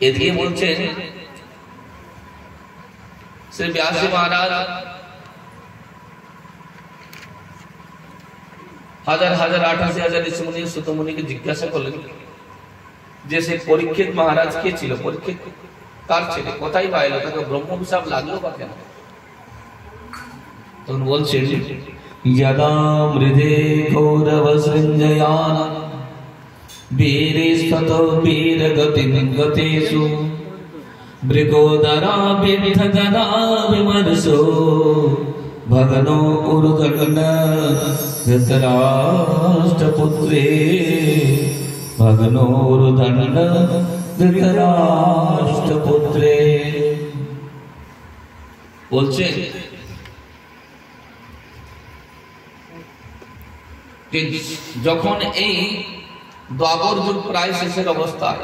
এদিকে বলছেন শ্রী ব্যাসজি মহারাজ হাজার হাজার 88,000 ঋষিমুনি সুতমুনিকে জিজ্ঞাসা করলেন যে সে পরীক্ষিত মহারাজ কে ছিল, পরীক্ষিত কার ছেলে, কোথায় পাইল, তাকে ব্রহ্ম অভিশাপ লাগলো বা কেন? তখন বলছেন यदा मृदे कौरवसृञ्जयान वीरेस्ततो वीरगतिं गतेषु मृगोदरा बिद्धगदा विमर्शो भगनो उरुदण्ड धृतराष्ट्रपुत्रे भगनो उरुदण्ड धृतराष्ट्रपुत्रे। বলছেন যখন এই দ্বাপর যুগ প্রায় শেষের অবস্থায়